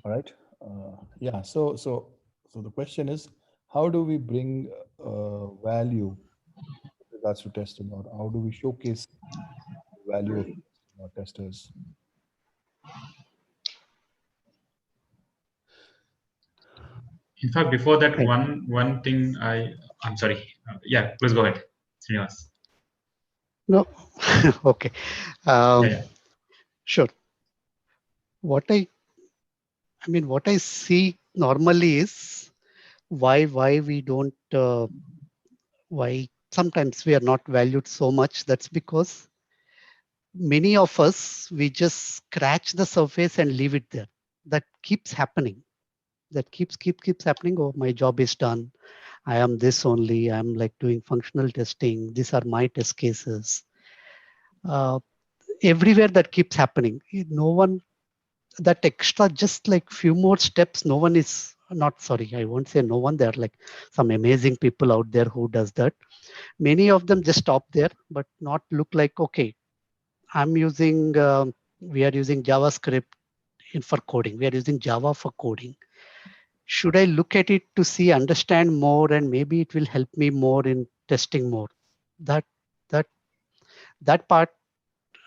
All right. Yeah. So the question is, how do we bring value with regards to testing, or how do we showcase the value of testing or testers? In fact, before that, Right. one thing I'm sorry. Yeah, please go ahead, Srinivas. No, okay. Yeah, Um, yeah. sure. What what I see normally is why we don't why sometimes we are not valued so much. That's because many of us we just scratch the surface and leave it there. That keeps happening. That keeps happening. Oh, my job is done. I am this only. I'm like doing functional testing. These are my test cases. Uh, Everywhere that keeps happening. No one that extra just like few more steps. No one is not sorry. I won't say no one. There are like some amazing people out there who does that. Many of them just stop there, but not look like okay. I'm using. We are using JavaScript for coding. We are using Java for coding. Should I look at it to see, understand more, and maybe it will help me more in testing more? That that that part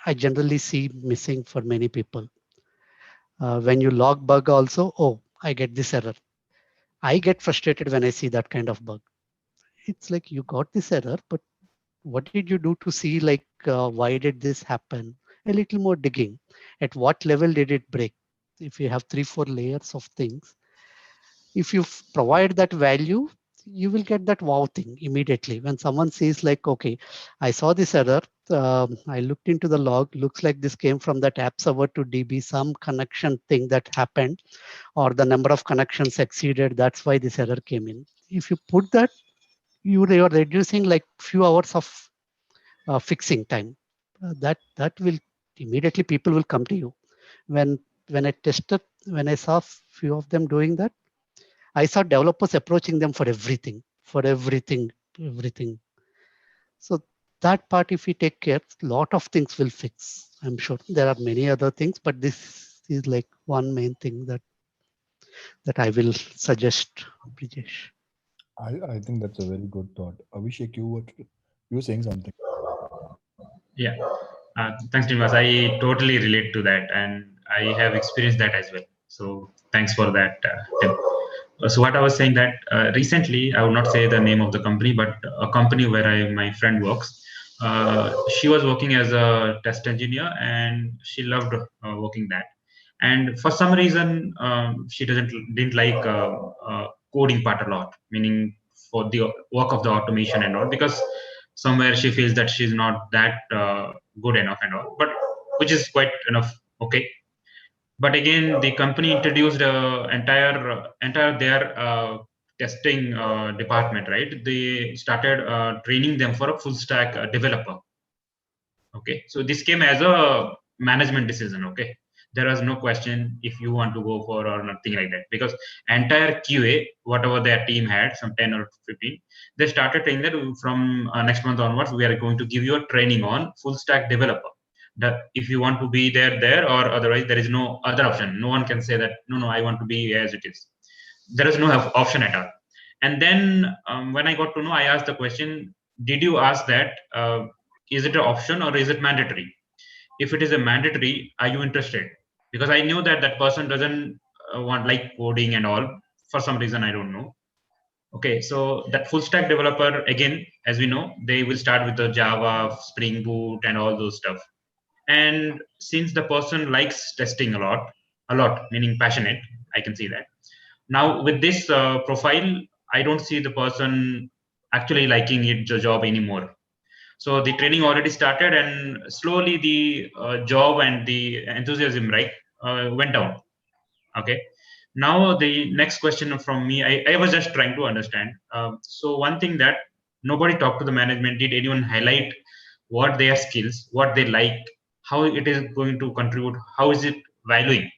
I generally see missing for many people. When you log bug also, oh, I get this error. I get frustrated when I see that kind of bug. It's like you got this error, but what did you do to see like why did this happen? A little more digging. At what level did it break? If you have 3 4 layers of things, if you provide that value, you will get that wow thing immediately when someone says like okay, I saw this error, I looked into the log, looks like this came from that app server to DB, some connection thing that happened, or the number of connections exceeded, that's why this error came in. If you put that, you are reducing like few hours of fixing time. That will immediately people will come to you. When when I tested, when I saw few of them doing that, I saw developers approaching them for everything. So that part, if we take care, lot of things will fix. I'm sure there are many other things, but this is like one main thing that I will suggest, Brijesh. I think that's a very good thought. Abhishek, you were saying something. Yeah. Thanks, Srinivas. I totally relate to that, and I have experienced that as well. So thanks for that, Tim. So what I was saying that recently, I would not say the name of the company, but a company where my friend works. She was working as a test engineer, and she loved working that. And for some reason, she didn't like coding part a lot, meaning for the work of the automation and all, because somewhere she feels that she's not that good enough and all, but which is quite enough okay. But again, the company introduced entire their testing department, right? They started training them for a full stack developer. Okay, so this came as a management decision. Okay, there was no question if you want to go for or nothing like that, because entire QA, whatever their team had, some 10 or 15, they started saying that from next month onwards, we are going to give you a training on full stack developer. That if you want to be there, or otherwise there is no other option. No one can say that no, I want to be as it is. There is no option at all. And then when I got to know, I asked the question, did you ask that is it an option or is it mandatory? If it is a mandatory, are you interested? Because I knew that that person doesn't want like coding and all, for some reason I don't know. Okay, so that full stack developer, again, as we know, they will start with the Java, Spring Boot, and all those stuff. And since the person likes testing a lot meaning passionate, I can see that. Now with this profile, I don't see the person actually liking it the job anymore. So the training already started, and slowly the job and the enthusiasm, right, went down. Okay, now the next question from me, I was just trying to understand. So one thing that nobody talked to the management, did anyone highlight what their skills, what they like, how it is going to contribute, how is it valuing?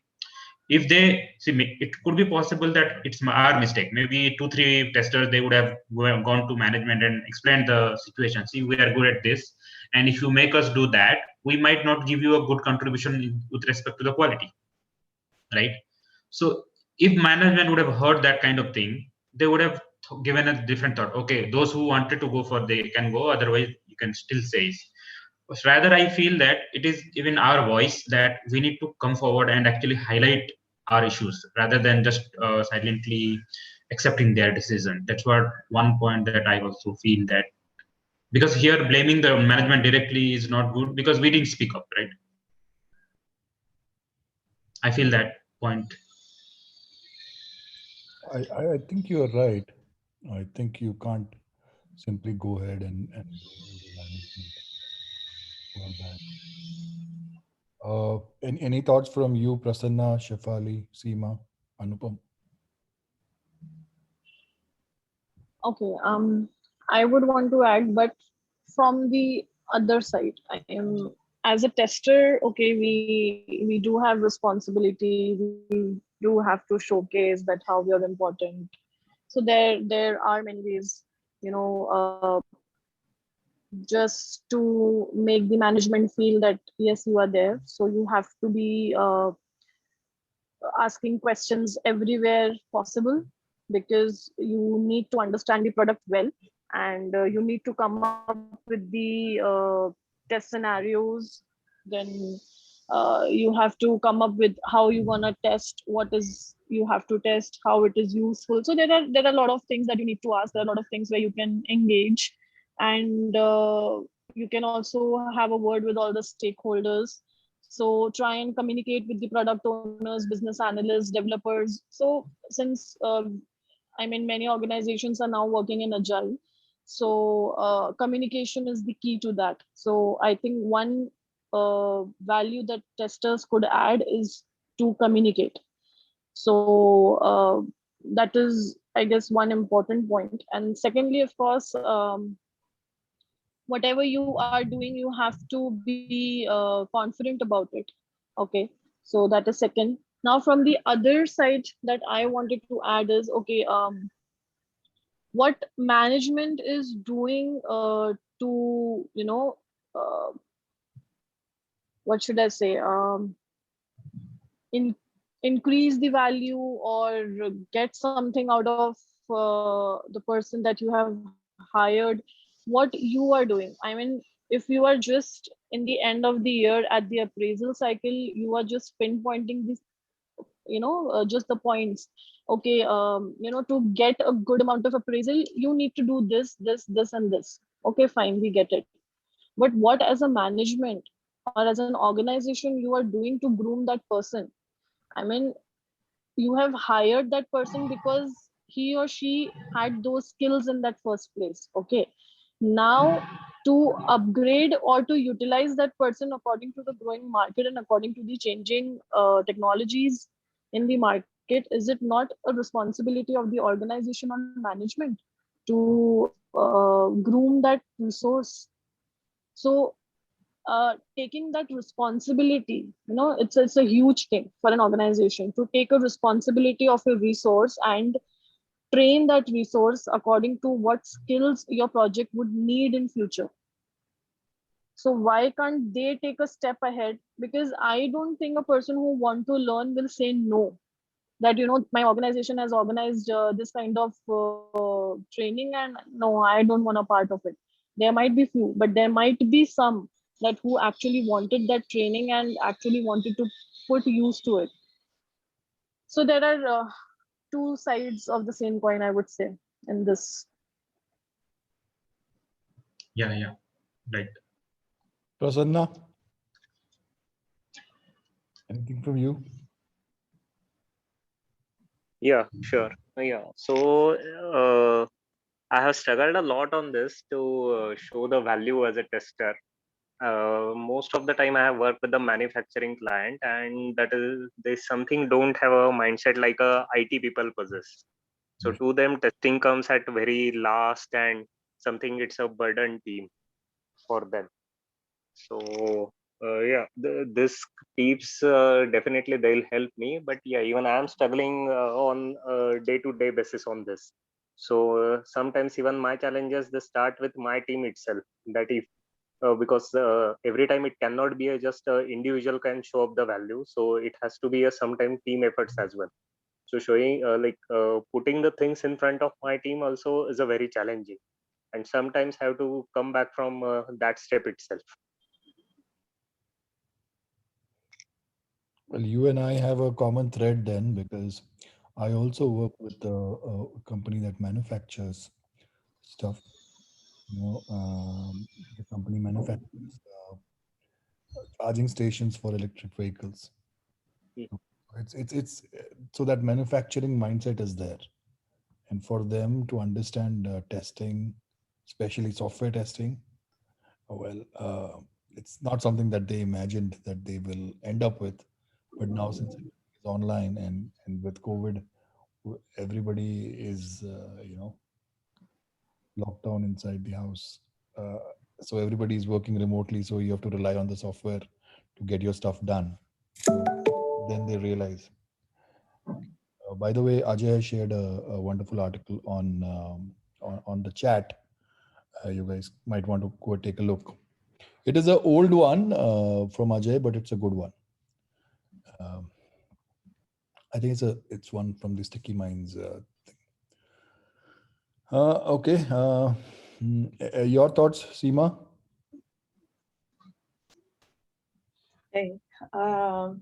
If they see, it could be possible that it's our mistake. Maybe 2 3 testers, they would have gone to management and explained the situation. See, we are good at this, and if you make us do that, we might not give you a good contribution with respect to the quality, right? So if management would have heard that kind of thing, they would have given a different thought. Okay, those who wanted to go for, they can go, otherwise you can still say. But rather, I feel that it is even our voice that we need to come forward and actually highlight our issues rather than just silently accepting their decision. That's what one point that I also feel, that because here blaming the management directly is not good because we didn't speak up, right? I feel that point. I think you're right. I think you can't simply go ahead and blame the management for that. Any thoughts from you, Prasanna, Shefali, Seema, Anupam? Okay, I would want to add, but from the other side, I am as a tester. Okay, we do have responsibility. We do have to showcase that how we are important. So there are many ways, you know, just to make the management feel that yes, you are there. So you have to be asking questions everywhere possible, because you need to understand the product well, and you need to come up with the test scenarios. Then you have to come up with how you want to test, what is you have to test, how it is useful. So there are a lot of things that you need to ask. There are a lot of things where you can engage, and you can also have a word with all the stakeholders. So try and communicate with the product owners, business analysts, developers. So since I mean, many organizations are now working in agile, so communication is the key to that. So I think one value that testers could add is to communicate. So that is, I guess, one important point. And secondly, of course, whatever you are doing, you have to be confident about it. Okay, so that is second. Now from the other side that I wanted to add is, okay, what management is doing to, uh, what should I say, in, increase the value or get something out of the person that you have hired, what you are doing. I mean, if you are just in the end of the year at the appraisal cycle, you are just pinpointing this, just the points. Okay, to get a good amount of appraisal, you need to do this and this. Okay, fine, we get it. But what as a management or as an organization you are doing to groom that person? I mean, you have hired that person because he or she had those skills in that first place. Okay, now to upgrade or to utilize that person according to the growing market and according to the changing technologies in the market, is it not a responsibility of the organization or management to groom that resource? So taking that responsibility, it's a huge thing for an organization to take a responsibility of a resource and train that resource according to what skills your project would need in future. So why can't they take a step ahead? Because I don't think a person who want to learn will say no, that my organization has organized this kind of training, and no, I don't want a part of it. There might be few, but there might be some that who actually wanted that training and actually wanted to put use to it. So there are two sides of the same coin, I would say, in this. Yeah, right. Prasanna, anything from you? Yeah, sure. Yeah. So I have struggled a lot on this to show the value as a tester. Most of the time I have worked with the manufacturing client, and that is there's something don't have a mindset like a IT people possess. So to them, testing comes at very last, and something it's a burden team for them. So yeah, this tips definitely they'll help me. But yeah, even I'm struggling on a day-to-day basis on this. So sometimes even my challenges they start with my team itself. That if because every time it cannot be just a individual can show up the value. So it has to be a sometime team efforts as well. So showing putting the things in front of my team also is a very challenging, and sometimes have to come back from that step itself. Well, you and I have a common thread then, because I also work with a company that manufactures stuff. The company manufactures charging stations for electric vehicles. Mm. It's so that manufacturing mindset is there, and for them to understand testing, especially software testing, well, it's not something that they imagined that they will end up with. But now, since everything is online, and with COVID, everybody is locked down inside the house. Uh, so everybody is working remotely. So you have to rely on the software to get your stuff done. So then they realize. By the way, Ajay has shared a wonderful article on the chat. You guys might want to go take a look. It is an old one from Ajay, but it's a good one. Um, I think it's one from the Sticky Minds thing. Okay. Your thoughts, Seema? Hey, I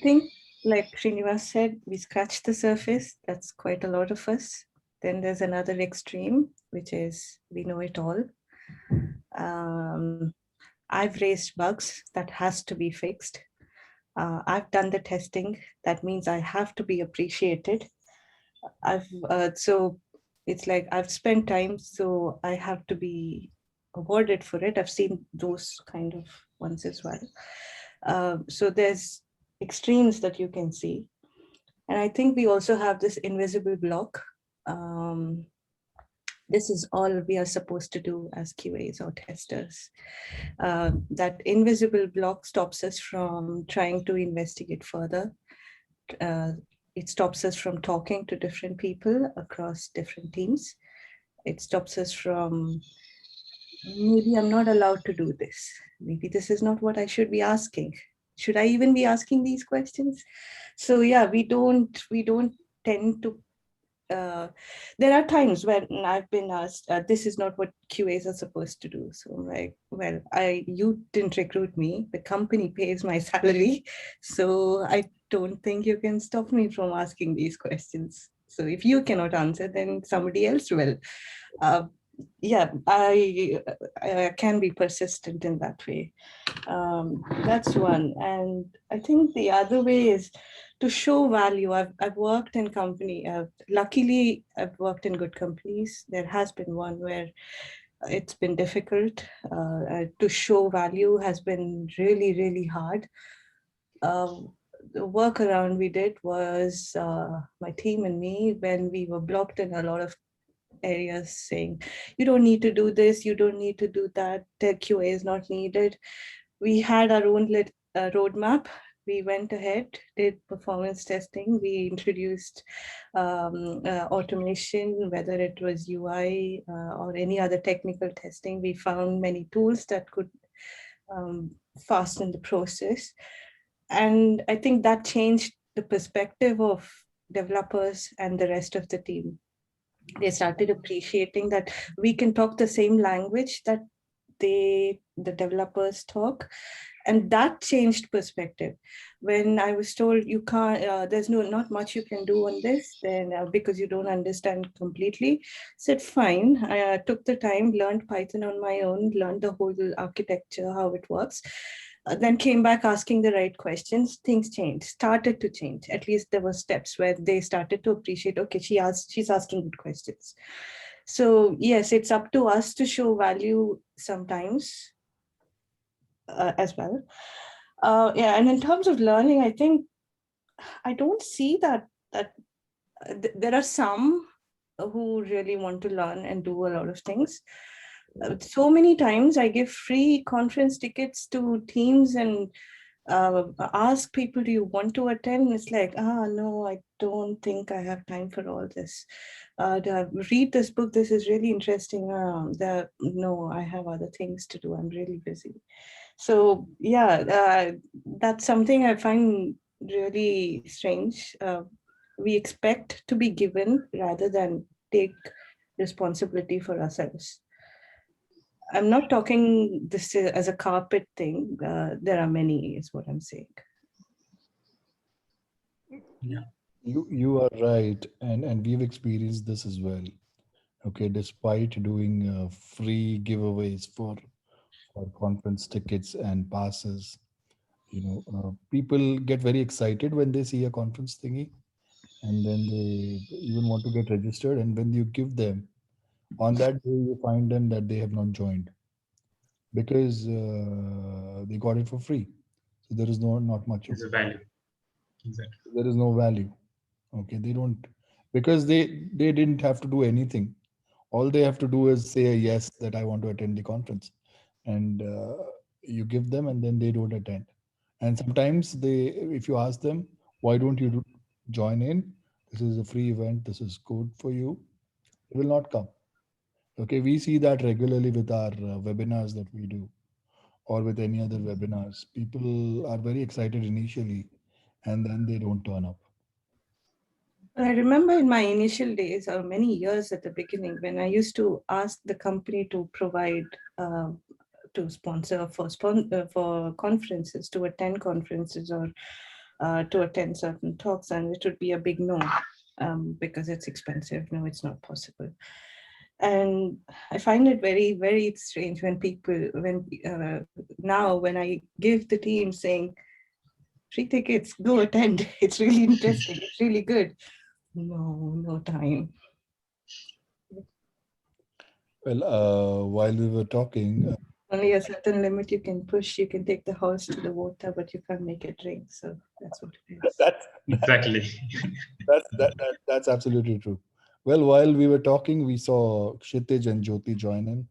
think, like Srinivas said, we scratched the surface. That's quite a lot of us. Then there's another extreme, which is we know it all. I've raised bugs that has to be fixed. I've done the testing. That means I have to be appreciated. So it's like I've spent time, so I have to be awarded for it. I've seen those kind of ones as well. So there's extremes that you can see. And I think we also have this invisible block. This is all we are supposed to do as QAs or testers. That invisible block stops us from trying to investigate further. It stops us from talking to different people across different teams. It stops us from, maybe I'm not allowed to do this. Maybe this is not what I should be asking. Should I even be asking these questions? So yeah, we don't tend to, there are times when I've been asked, this is not what QAs are supposed to do. So I'm like, well, you didn't recruit me. The company pays my salary. So I don't think you can stop me from asking these questions. So if you cannot answer, then somebody else will. Yeah, I can be persistent in that way. That's one. And I think the other way is to show value. I've worked in company. Luckily, I've worked in good companies. There has been one where it's been difficult. To show value has been really, really hard. The workaround we did was my team and me, when we were blocked in a lot of areas, saying, you don't need to do this, you don't need to do that, the QA is not needed. We had our own roadmap. We went ahead, did performance testing. We introduced automation, whether it was UI or any other technical testing. We found many tools that could fasten the process. And I think that changed the perspective of developers and the rest of the team. They started appreciating that we can talk the same language that the developers talk. And that changed perspective. When I was told you can't, there's not much you can do on this, then because you don't understand completely, said fine. I took the time, learned Python on my own, learned the whole architecture, how it works. Then came back asking the right questions. Things changed, started to change. At least there were steps where they started to appreciate, okay, she's asking good questions. So yes, it's up to us to show value sometimes as well. Yeah, and in terms of learning, I think I don't see that there are some who really want to learn and do a lot of things. So many times I give free conference tickets to teams, and ask people, do you want to attend? It's like, no, I don't think I have time for all this. Read this book. This is really interesting. No, I have other things to do. I'm really busy. So yeah, that's something I find really strange. We expect to be given rather than take responsibility for ourselves. I'm not talking this as a carpet thing. There are many, is what I'm saying. Yeah. You are right, and we've experienced this as well. Okay, despite doing free giveaways for conference tickets and passes, people get very excited when they see a conference thingy, and then they even want to get registered. And when you give them on that day, you find them that they have not joined because they got it for free. So there is not much of It's a value. Exactly. there is no value. Okay, they don't, because they didn't have to do anything. All they have to do is say a yes that I want to attend the conference, and you give them, and then they don't attend. And sometimes if you ask them, why don't you join in? This is a free event. This is good for you. They will not come. Okay, we see that regularly with our webinars that we do, or with any other webinars. People are very excited initially, and then they don't turn up. I remember in my initial days, or many years at the beginning, when I used to ask the company to provide to sponsor for conferences, to attend conferences, or to attend certain talks, and it would be a big no, because it's expensive. No, it's not possible. And I find it very, very strange when now when I give the team saying, free tickets, go attend. It's really interesting. It's really good. No time. Well, while we were talking, Only a certain limit you can push. You can take the horse to the water, but you can't make it drink. So that's what it is. Exactly. that's absolutely true. Well, while we were talking, we saw Kshitij and Jyoti join in.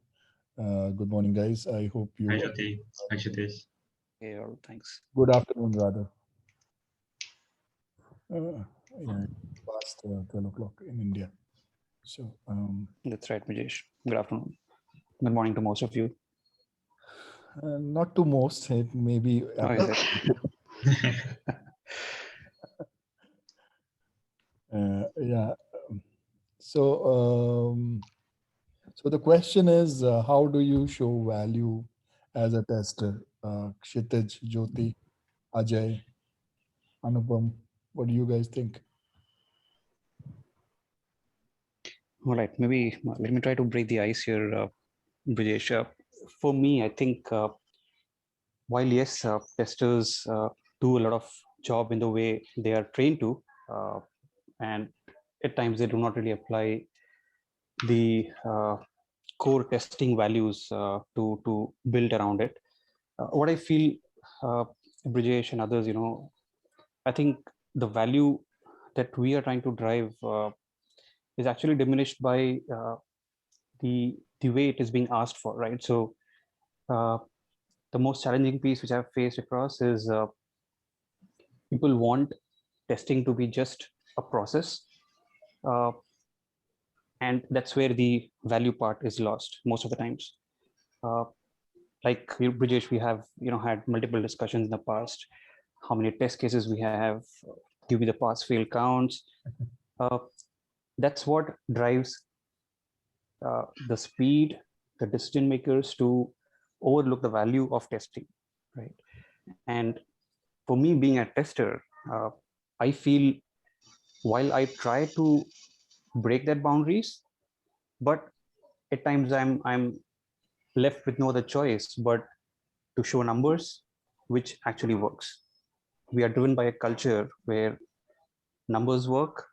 Good morning, guys. I hope you. Hi, Jyoti. Hi, Kshitij. Hey, all, thanks. Good afternoon, rather. Yeah, past 12 o'clock in India. So That's right, Majesh. Good afternoon. Good morning to most of you. not to most. It may be. Oh, is it? Yeah. So the question is, how do you show value as a tester? Kshitij, Jyoti, Ajay, Anupam, what do you guys think? All right, maybe let me try to break the ice here, Brijesh. For me, I think while yes, testers do a lot of job in the way they are trained to, and at times they do not really apply the core testing values to build around it. What I feel, Brijesh and others, I think the value that we are trying to drive is actually diminished by the way it is being asked for, right? So the most challenging piece which I've faced across is people want testing to be just a process, and that's where the value part is lost most of the times. Like Brijesh, we have had multiple discussions in the past. How many test cases we have? Give me the pass-fail counts. That's what drives the speed, the decision makers to overlook the value of testing, right? And for me, being a tester, I feel while I try to break that boundaries, but at times I'm left with no other choice but to show numbers which actually works. We are driven by a culture where numbers work.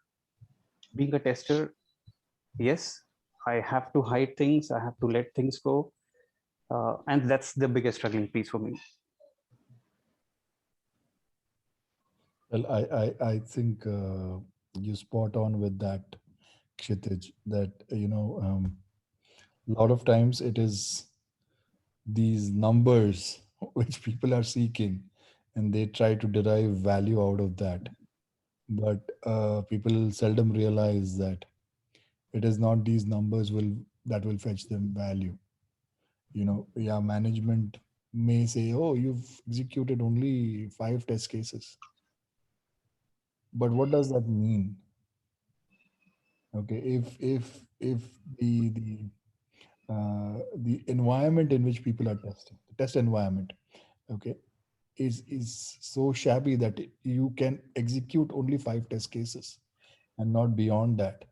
Being a tester, yes, I have to hide things, I have to let things go. And that's the biggest struggling piece for me. Well, I think you spot on with that, Kshitij, that, a lot of times it is these numbers which people are seeking, and they try to derive value out of that. But people seldom realize that it is not these numbers that will fetch them value. Yeah, management may say, oh, you've executed only 5 test cases. But what does that mean? Okay, if the environment in which people are testing, the test environment, okay, is so shabby that you can execute only 5 test cases and not beyond that.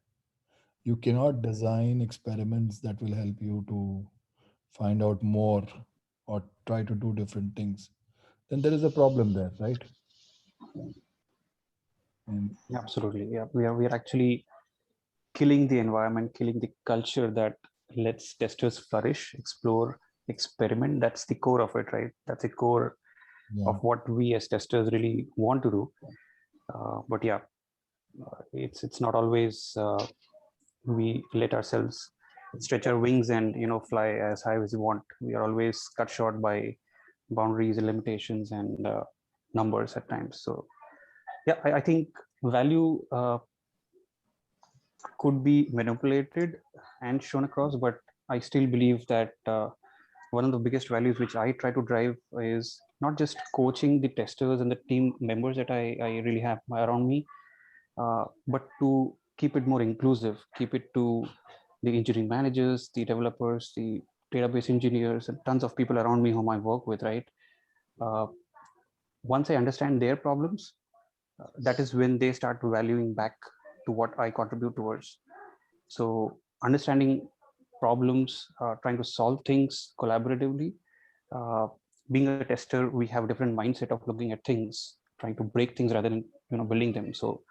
You cannot design experiments that will help you to find out more or try to do different things. Then there is a problem there, right? And Absolutely. Yeah, we are actually killing the environment, killing the culture that lets testers flourish, explore, experiment. That's the core of it, right? That's the core yeah, of what we as testers really want to do. But yeah, it's not always we let ourselves stretch our wings and fly as high as we want. We are always cut short by boundaries and limitations and numbers at times. So yeah, I think value could be manipulated and shown across, but I still believe that one of the biggest values which I try to drive is not just coaching the testers and the team members that I really have around me, but to keep it more inclusive, keep it to the engineering managers, the developers, the database engineers, and tons of people around me whom I work with, right? Once I understand their problems, that is when they start valuing back to what I contribute towards. So understanding problems, trying to solve things collaboratively. Being a tester, we have a different mindset of looking at things, trying to break things rather than building them. So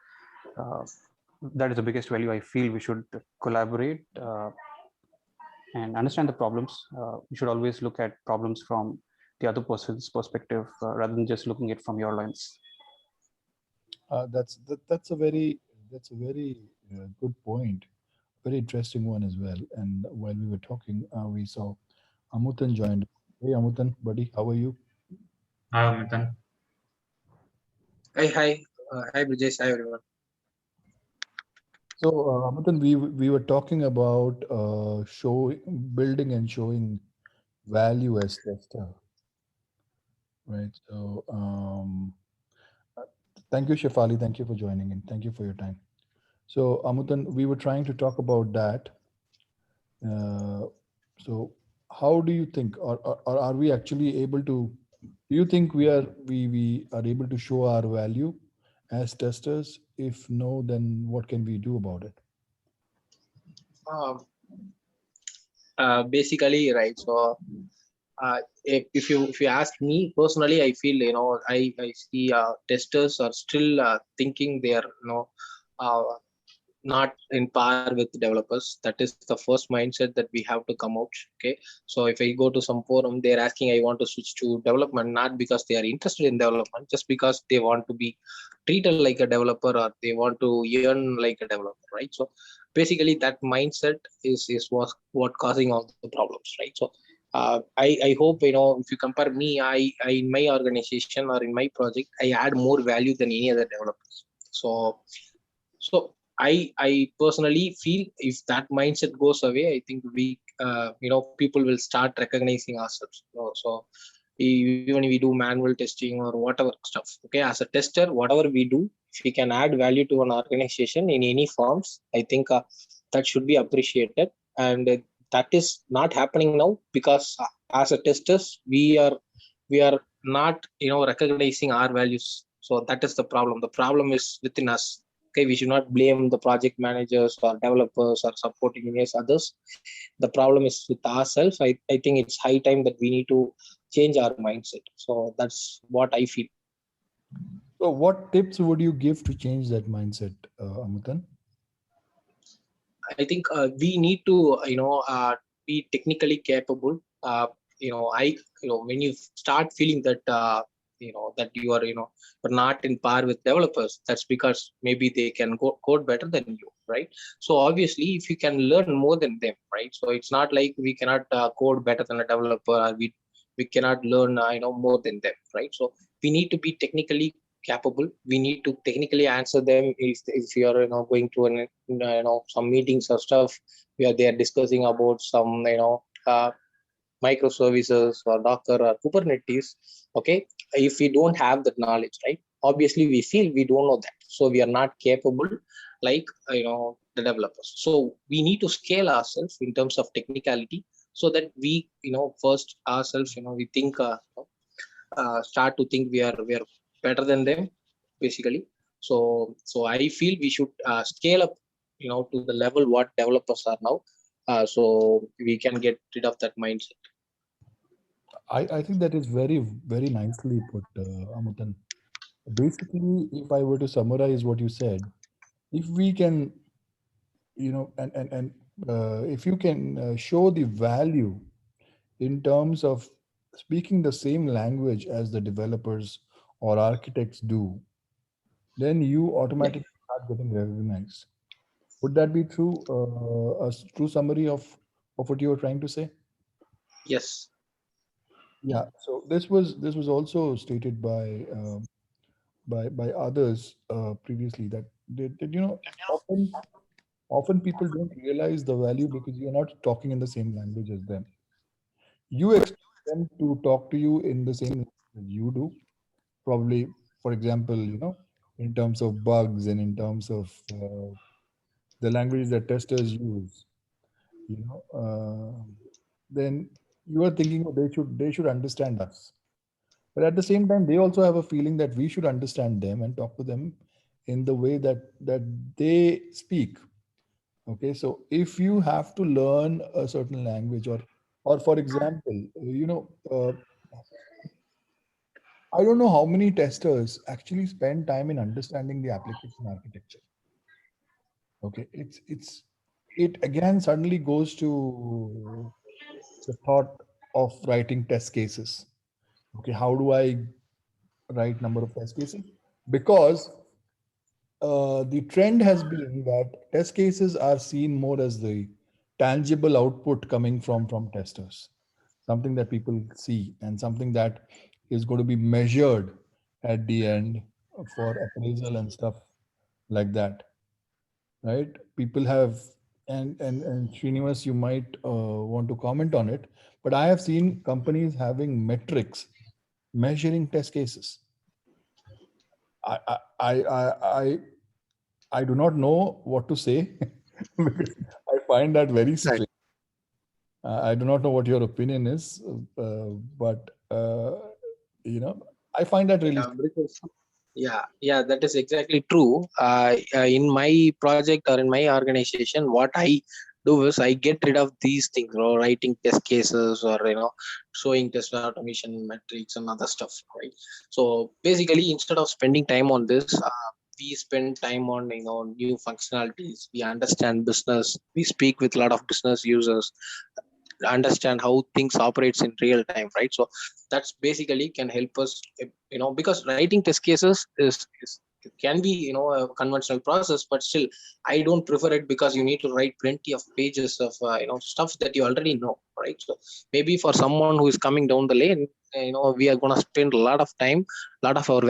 that is the biggest value I feel. We should collaborate and understand the problems. You should always look at problems from the other person's perspective rather than just looking at from your lens. that's a very good point, very interesting one as well. And while we were talking, we saw Amutan joined. Hey Amutan, buddy, how are you? Matan. Hi, hi, Brijesh. Hi, everyone. So Amutan, we were talking about building and showing value as tester, right? So thank you, Shefali. Thank you for joining in. Thank you for your time. So Amutan, we were trying to talk about that. So how do you think, or are we actually able to? Do you think we are able to show our value as testers? If no, then what can we do about it? Basically, right. So, if you ask me personally, I feel I see testers are still thinking they are not in par with developers. That is the first mindset that we have to come out. Okay, so if I go to some forum, they're asking I want to switch to development, not because they are interested in development, just because they want to be treated like a developer or they want to earn like a developer, right? So basically that mindset is what causing all the problems, right? So I hope if you compare me, I in my organization or in my project, I add more value than any other developers. So I personally feel if that mindset goes away, I think we people will start recognizing ourselves. So even if we do manual testing or whatever stuff, okay, as a tester, whatever we do, if we can add value to an organization in any forms, I think that should be appreciated. And that is not happening now because as a testers, we are not recognizing our values. So that is the problem. The problem is within us. Okay, we should not blame the project managers or developers or support engineers, others. The problem is with ourselves. I think it's high time that we need to change our mindset. So that's what I feel. So what tips would you give to change that mindset, Amutan? I think we need to be technically capable. When you start feeling that that you are not in par with developers, that's because maybe they can code better than you, right? So obviously if you can learn more than them, right? So it's not like we cannot code better than a developer, or we cannot learn more than them, right? So we need to be technically capable. We need to technically answer them if you are going to some meetings or stuff where they are discussing about some microservices or Docker or Kubernetes. Okay, if we don't have that knowledge, right? Obviously, we feel we don't know that, so we are not capable, like the developers. So we need to scale ourselves in terms of technicality, so that we first ourselves we think start to think we are better than them, basically. So I feel we should scale up to the level what developers are now, so we can get rid of that mindset. I think that is very, very nicely put, Amutan. Basically, if I were to summarize what you said, if we can, if you can show the value in terms of speaking the same language as the developers or architects do, then you automatically start getting recognized. Would that be true? A true summary of what you were trying to say? Yes. Yeah. So this was also stated by others previously that often people don't realize the value because you're not talking in the same language as them. You expect them to talk to you in the same language that you do, probably, for example, in terms of bugs and in terms of the language that testers use, you know, then you are thinking, oh, they should understand us. But at the same time, they also have a feeling that we should understand them and talk to them in the way that they speak. Okay, so if you have to learn a certain language, or for example, I don't know how many testers actually spend time in understanding the application architecture. Okay, it again suddenly goes to the thought of writing test cases. Okay, how do I write number of test cases? Because the trend has been that test cases are seen more as the tangible output coming from testers, something that people see and something that is going to be measured at the end for appraisal and stuff like that, right? People have, and Srinivas, you might want to comment on it, but I have seen companies having metrics measuring test cases. I I I I, I I do not know what to say because I find that very Right. strange. I do not know what your opinion is, but I find that really Yeah, strange. because yeah, that is exactly true. In my project or in my organization, what I do is I get rid of these things, writing test cases or showing test automation metrics and other stuff, right? So basically, instead of spending time on this, we spend time on new functionalities. We understand business. We speak with a lot of business users, understand how things operates in real time, right? So that's basically can help us, because writing test cases is it can be a conventional process, but still I don't prefer it, because you need to write plenty of pages of stuff that you already know, right? So maybe for someone who is coming down the lane, we are going to spend a lot of time, a lot of our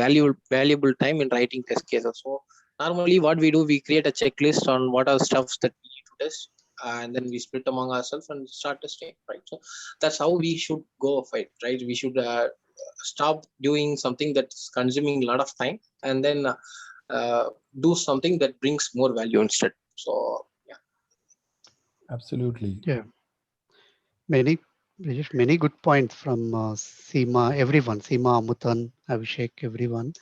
valuable time in writing test cases. So normally what we do, we create a checklist on what are stuffs that we need to test, and then we split among ourselves and start testing, right? So that's how we should go of it, right? We should stop doing something that's consuming a lot of time, and then do something that brings more value instead. So yeah. Absolutely. Yeah. Many good points from Seema, everyone, Seema, Amutan, Abhishek, everyone.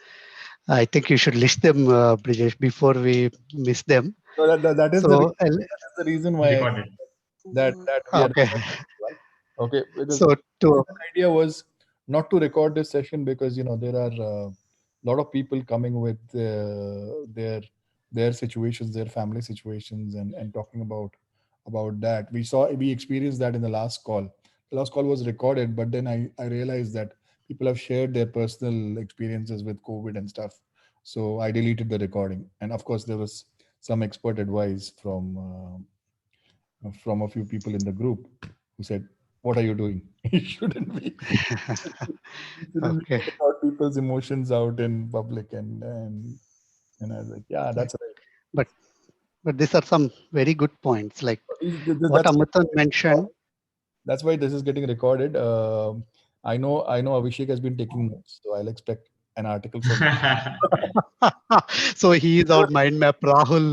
I think you should list them, Brijesh, before we miss them. So that is So, the reason why Recorded. that we are okay. recording as well. Okay, because So, to the idea was not to record this session because there are a lot of people coming with their situations, their family situations, and talking about that. We experienced that in the last call. The last call was recorded, but then I realized that people have shared their personal experiences with COVID and stuff. So I deleted the recording, and of course there was some expert advice from a few people in the group who said, what are you doing? You shouldn't be. You shouldn't be Okay. putting out people's emotions out in public. And I was like, yeah, that's right. But these are some very good points, like what That's Amuthan mentioned. that's why this is getting recorded. I know Abhishek has been taking notes, so I'll expect an article from So he is our mind map, Rahul.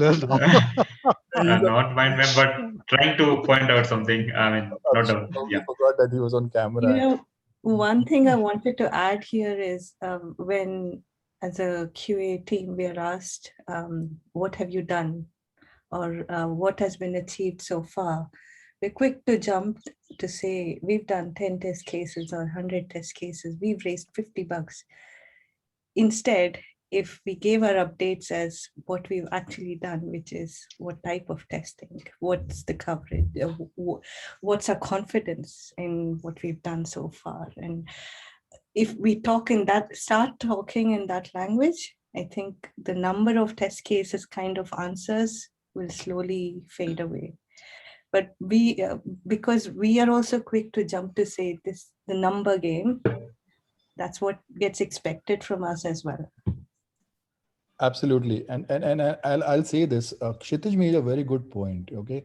Now. Not mind map, but trying to point out something. I mean, not Abhishek a, probably yeah. forgot that he was on You camera. know, one thing I wanted to add here is when, as a QA team, we are asked, what have you done? Or what has been achieved so far? We're quick to jump to say, we've done 10 test cases or 100 test cases, we've raised 50 bucks. Instead, if we gave our updates as what we've actually done, which is what type of testing, what's the coverage, what's our confidence in what we've done so far. And if we start talking in that language, I think the number of test cases kind of answers will slowly fade away. But because we are also quick to jump to say the number game, that's what gets expected from us as well. Absolutely, and I'll say this. Kshitij made a very good point. Okay,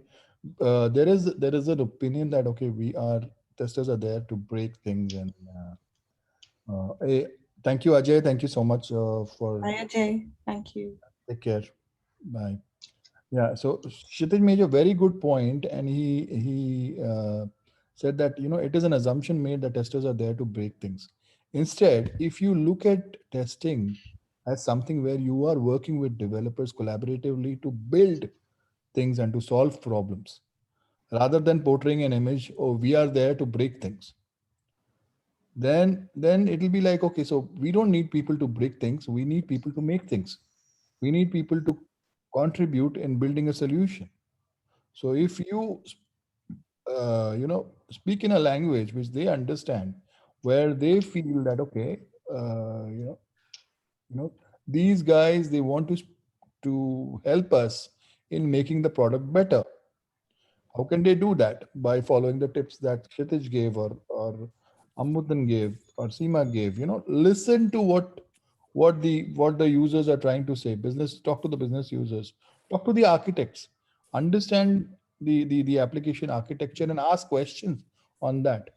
there is an opinion that testers are there to break things, and thank you, Ajay. Thank you so much for. Hi, Ajay. Thank you. Take care. Bye. Yeah. So Kshitij made a very good point, and he said that it is an assumption made that testers are there to break things. Instead, if you look at testing as something where you are working with developers collaboratively to build things and to solve problems, rather than portraying an image, oh, we are there to break things, then it'll be like, okay, so we don't need people to break things, we need people to make things. We need people to contribute in building a solution. So if you speak in a language which they understand, where they feel that okay, these guys, they want to help us in making the product better. How can they do that? By following the tips that Kshitij gave, or Ammutan gave, or Seema gave. Listen to what the users are trying to say. Talk to the business users, talk to the architects, understand the application architecture, and ask questions on that.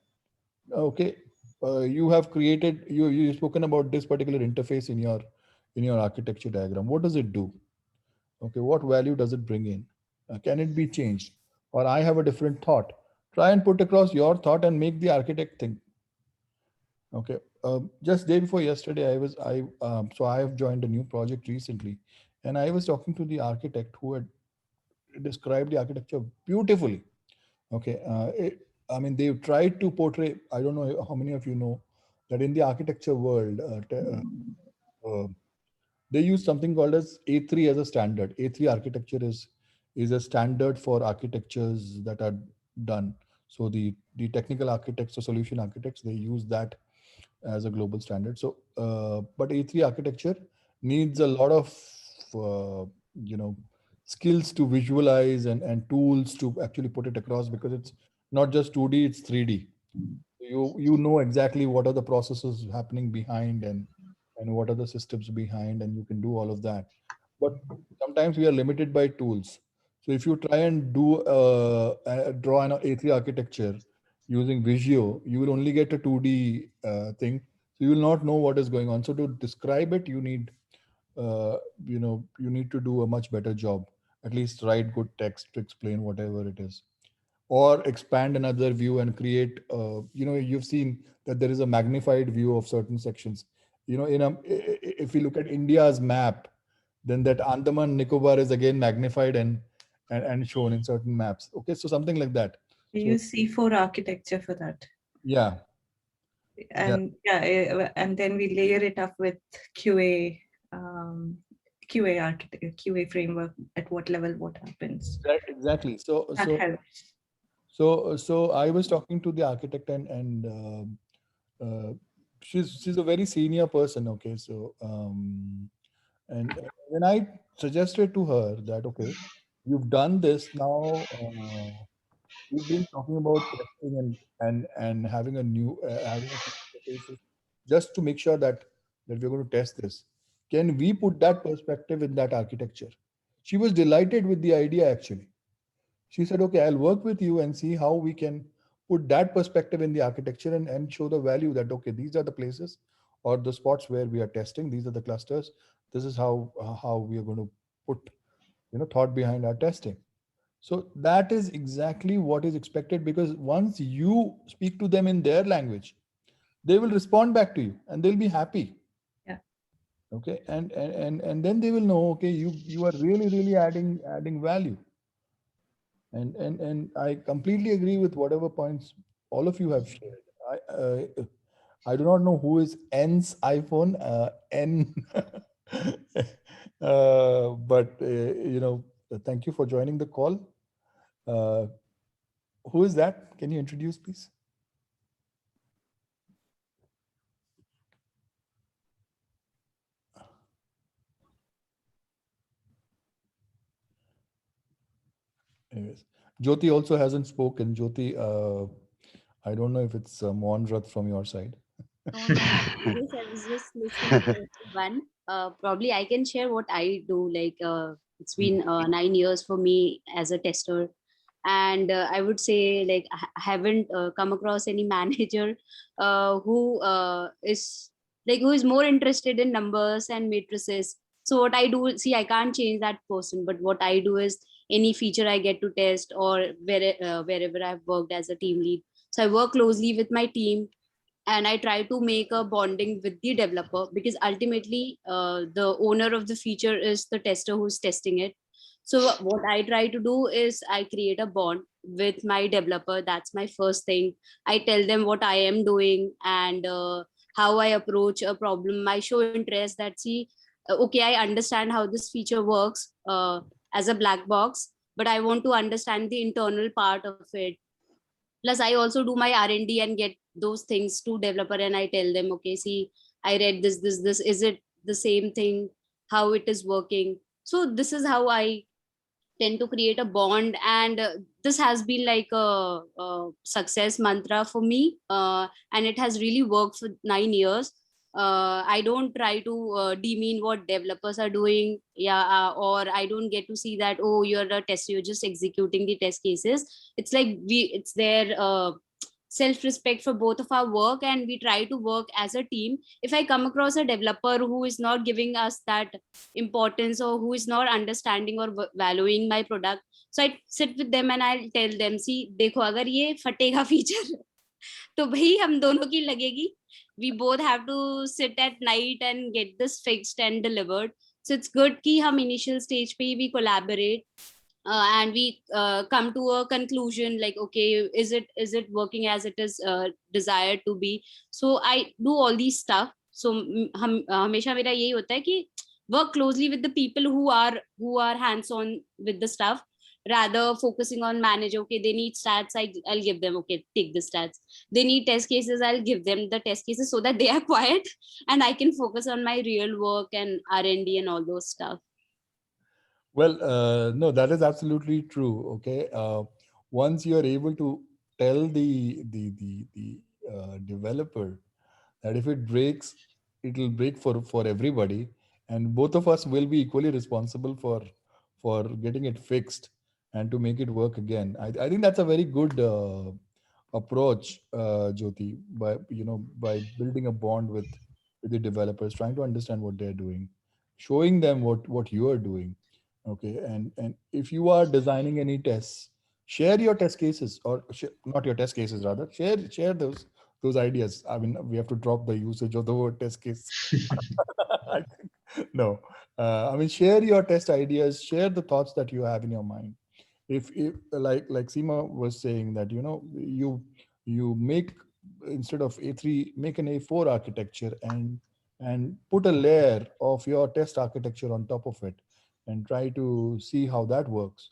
Okay, you have created, you've spoken about this particular interface in your architecture diagram. What does it do? Okay, what value does it bring in? Can it be changed? Or I have a different thought. Try and put across your thought and make the architect think. Okay, just day before yesterday, so I have joined a new project recently, and I was talking to the architect who had described the architecture beautifully. Okay, I mean, they've tried to portray. I don't know how many of you know that in the architecture world, they use something called as A3 as a standard. A3 architecture is a standard for architectures that are done. So the technical architects or solution architects, they use that as a global standard. So, but A3 architecture needs a lot of skills to visualize and tools to actually put it across, because it's not just 2D, it's 3D. You know exactly what are the processes happening behind, and what are the systems behind, and you can do all of that. But sometimes we are limited by tools. So if you try and draw an A3 architecture using Visio, you will only get a 2D thing. So you will not know what is going on. So to describe it, you need to do a much better job. At least write good text to explain whatever it is, or expand another view and create. You've seen that there is a magnified view of certain sections. If we look at India's map, then that Andaman Nicobar is again magnified and shown in certain maps. Okay, so something like that. We So, use C4 architecture for that. yeah. And and then we layer it up with QA, QA framework. At what level, what happens? Exactly. So That helps. So I was talking to the architect, and she's a very senior person. Okay, so and when I suggested to her that okay, you've done this now, we've been talking about testing and having a new having a basis just to make sure that we're going to test this. Can we put that perspective in that architecture? She was delighted with the idea actually. She said, okay, I'll work with you and see how we can put that perspective in the architecture and show the value that, okay, these are the places or the spots where we are testing. These are the clusters. This is how we are going to put, thought behind our testing. So that is exactly what is expected, because once you speak to them in their language, they will respond back to you and they'll be happy. Yeah. Okay. And then they will know, okay, you are really adding value. And I completely agree with whatever points all of you have shared. I do not know who is N's iPhone, N, but thank you for joining the call. Who is that? Can you introduce, please? Anyways, Jyoti also hasn't spoken. Jyoti, I don't know if it's Mohan Rath from your side. No, no, I was just listening to one. Probably I can share what I do. Like it's been 9 years for me as a tester, and I would say like I haven't come across any manager who is more interested in numbers and matrices. So what I do, see, I can't change that person, but what I do is any feature I get to test or wherever I've worked as a team lead. So I work closely with my team and I try to make a bonding with the developer, because ultimately the owner of the feature is the tester who's testing it. So what I try to do is I create a bond with my developer. That's my first thing. I tell them what I am doing and how I approach a problem. I show interest that, see, okay, I understand how this feature works as a black box, but I want to understand the internal part of it. Plus I also do my R&D and get those things to developer, and I tell them, okay, see, I read this, is it the same thing, how it is working? So this is how I tend to create a bond, and this has been like a success mantra for me, and it has really worked for 9 years. I don't try to demean what developers are doing, yeah, or I don't get to see that, oh, you're a tester, you're just executing the test cases. It's like it's their self-respect for both of our work, and we try to work as a team. If I come across a developer who is not giving us that importance, or who is not understanding or valuing my product, so I sit with them and I'll tell them, see, देखो अगर ये फटेगा feature तो भाई हम दोनों की लगेगी. We both have to sit at night and get this fixed and delivered. So it's good कि हम initial stage पे we collaborate and we come to a conclusion like, okay, is it working as it is desired to be? So I do all these stuff. So हम हमेशा मेरा यही होता है कि work closely with the people who are hands on with the stuff, rather focusing on manager. Okay, they need stats, I'll give them, okay, take the stats. They need test cases, I'll give them the test cases so that they are quiet and I can focus on my real work and R&D and all those stuff. Well, no, that is absolutely true. Okay, once you are able to tell the developer that if it breaks, it will break for everybody, and both of us will be equally responsible for getting it fixed and to make it work again. I think that's a very good approach, Jyoti, by building a bond with the developers, trying to understand what they're doing, showing them what you are doing. Okay, and if you are designing any tests, share your test cases, or not your test cases, rather share those ideas. I mean, we have to drop the usage of the word test case. I think, no, I mean, share your test ideas, share the thoughts that you have in your mind. If like Seema was saying that, you make, instead of A3, make an A4 architecture and put a layer of your test architecture on top of it and try to see how that works.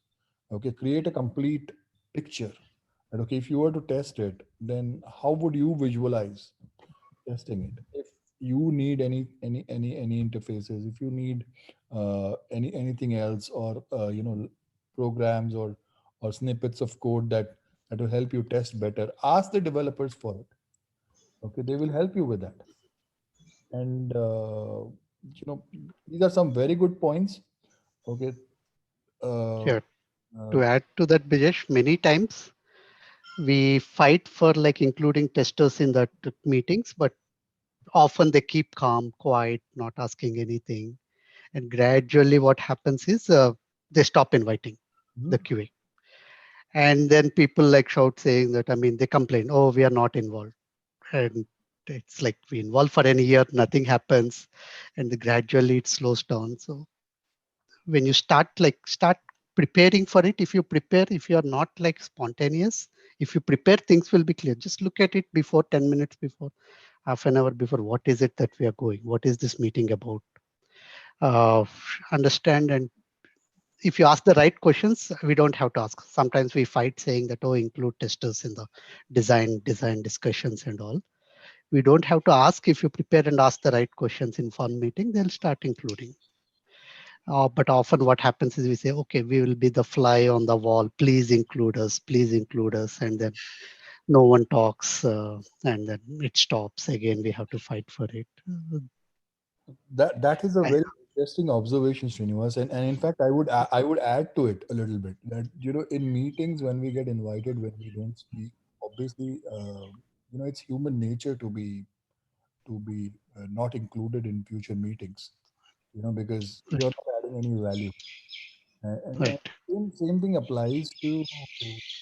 Okay, create a complete picture. And okay, if you were to test it, then how would you visualize testing it? If you need any interfaces, if you need anything else, or programs or snippets of code that that will help you test better. Ask the developers for it. Okay, they will help you with that. And these are some very good points. Okay. Here, Uh, to add to that, Brijesh, many times we fight for like including testers in the meetings, but often they keep calm, quiet, not asking anything. And gradually what happens is they stop inviting the QA. And then people like shout saying that, I mean, they complain, oh, we are not involved. And it's like we involve for any year, nothing happens. And gradually it slows down. So when you start preparing for it, if you prepare, if you are not like spontaneous, if you prepare, things will be clear. Just look at it before 10 minutes before, half an hour before. What is it that we are going? What is this meeting about? Understand. And if you ask the right questions, we don't have to ask. Sometimes we fight saying that, oh, include testers in the design discussions and all. We don't have to ask. If you prepare and ask the right questions in one meeting, they'll start including. But often what happens is we say, okay, we will be the fly on the wall. Please include us. Please include us. And then no one talks. And then it stops. Again, we have to fight for it. That is a very interesting observation, Srinivas. And in fact, I would add to it a little bit that, in meetings when we get invited, when we don't speak, obviously, it's human nature to be not included in future meetings, because you're not adding any value. And same thing applies to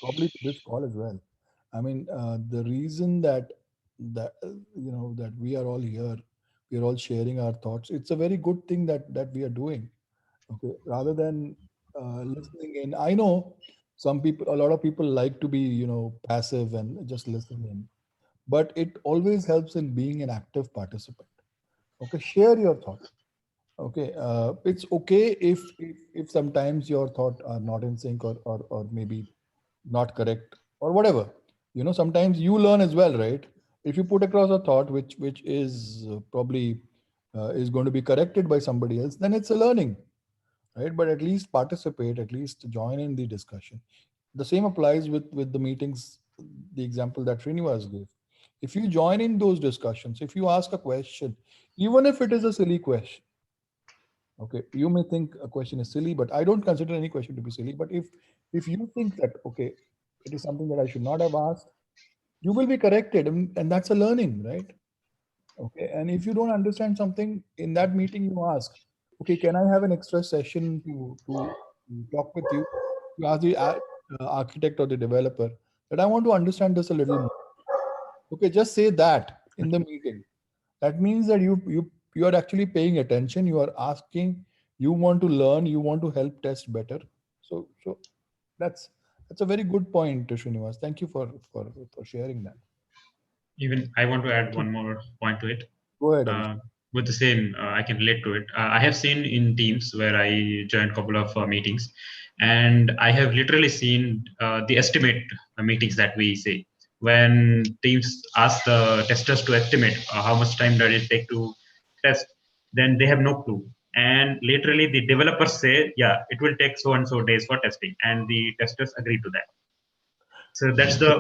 probably to this call as well. I mean, the reason that we are all here, we are all sharing our thoughts. It's a very good thing that we are doing. Okay, rather than listening in. I know a lot of people like to be passive and just listen in, but it always helps in being an active participant. Okay, share your thought. Okay, it's okay if sometimes your thought are not in sync or maybe not correct or whatever. Sometimes you learn as well, right? If you put across a thought which is probably is going to be corrected by somebody else, then it's a learning, right? But at least participate, at least join in the discussion. The same applies with the meetings, the example that Srinivas gave. If you join in those discussions, if you ask a question, even if it is a silly question, okay, you may think a question is silly, but I don't consider any question to be silly. But if you think that, okay, it is something that I should not have asked, you will be corrected, and that's a learning, right? Okay, and if you don't understand something in that meeting, you ask, okay, can I have an extra session to talk with you? You ask the architect or the developer that I want to understand this a little more. Okay, just say that in the meeting. That means that you are actually paying attention. You are asking. You want to learn. You want to help test better. So that's a very good point, Srinivas. Thank you for sharing that. Even I want to add one more point to it. Go ahead, Abhishek. With the same, I can relate to it. I have seen in teams where I joined a couple of meetings, and I have literally seen the estimate meetings that we say. When teams ask the testers to estimate how much time does it take to test, then they have no clue. And literally, the developers say, "Yeah, it will take so and so days for testing," and the testers agree to that. So that's the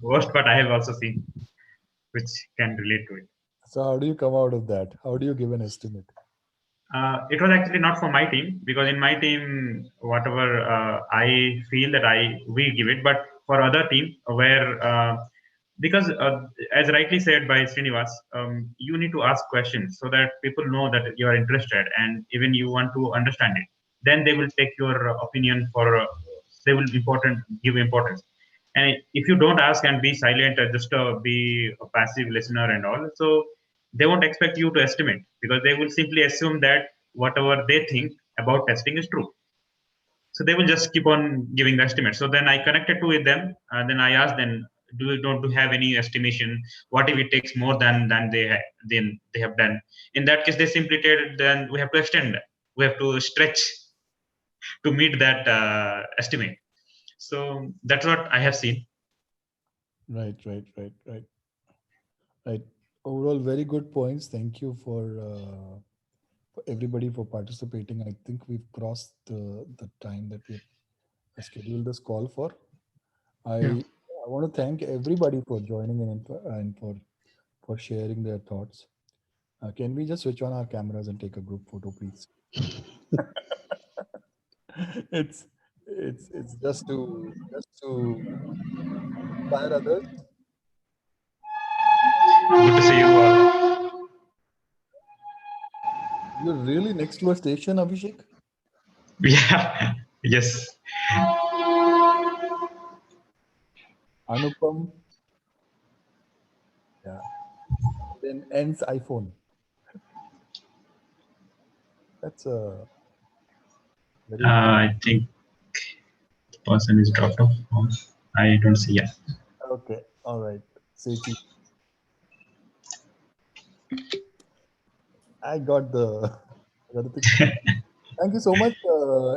worst part I have also seen, which can relate to it. So how do you come out of that? How do you give an estimate? It was actually not for my team, because in my team, whatever I feel that we give it, but for other team where because as rightly said by Srinivas, you need to ask questions so that people know that you are interested and even you want to understand it. Then they will take your opinion for they will give importance. And if you don't ask and be silent or just be a passive listener and all, so they won't expect you to estimate, because they will simply assume that whatever they think about testing is true. So they will just keep on giving the estimate. So then I connected to with them, and then I asked them, do you have any estimation? What if it takes more than they have done? In that case, they simply tell, then we have to extend that. We have to stretch to meet that estimate. So that's what I have seen. Right. Overall, very good points. Thank you for everybody for participating. I think we've crossed the time that we scheduled this call for. I want to thank everybody for joining in and for sharing their thoughts. Can we just switch on our cameras and take a group photo, please? it's just to inspire others. Good to see you all. You're really next to a station, Abhishek? Yeah. Yes. Anupam. Yeah. Then ends iPhone. That's a very I think the person is dropped off. I don't see. Yeah. okay. All right. Sechi. I got the picture. Thank you so much,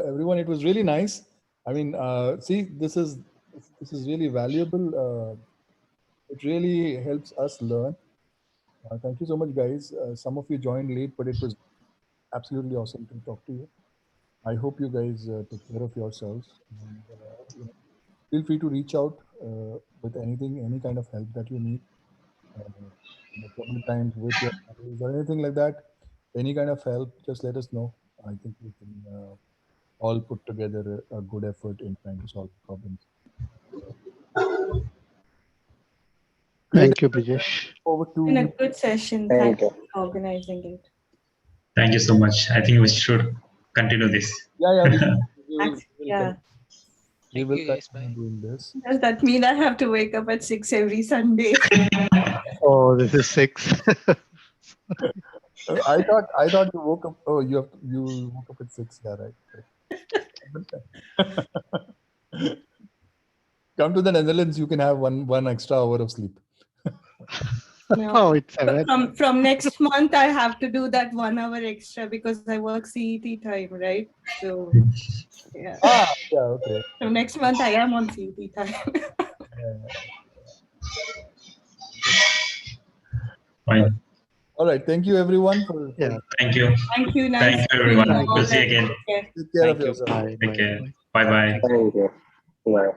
everyone. It was really nice. I mean, see, this is really valuable. It really helps us learn. Thank you so much, guys. Some of you joined late, but it was absolutely awesome to talk to you. I hope you guys take care of yourselves. And, feel free to reach out with anything, any kind of help that you need. Troubled times with your families or anything like that. Any kind of help, just let us know. I think we can all put together a good effort in trying to solve problems. Thank you, Brijesh. Over It's been a to good session. Thank Thank you for organizing it. Thank you so much. I think we should continue this. yeah. We Yeah. we will continue doing this. Does that mean I have to wake up at 6 every Sunday? Oh, this is 6. I thought you woke up. Oh, you woke up at 6. Yeah, right. Come to the Netherlands, you can have one extra hour of sleep. No. Oh, it's 7. From next month, I have to do that 1 hour extra because I work CET time, right? So, yeah. Yeah, okay. So next month I am on CET time. Fine. All right. Thank you, everyone. Yeah. Thank you. Thank you. Nice Thank you, everyone. seeing you all. We'll see you again. Take care. Take care of Thank you. yourself. Bye. Take Bye. care. Bye. Bye bye. you. Bye.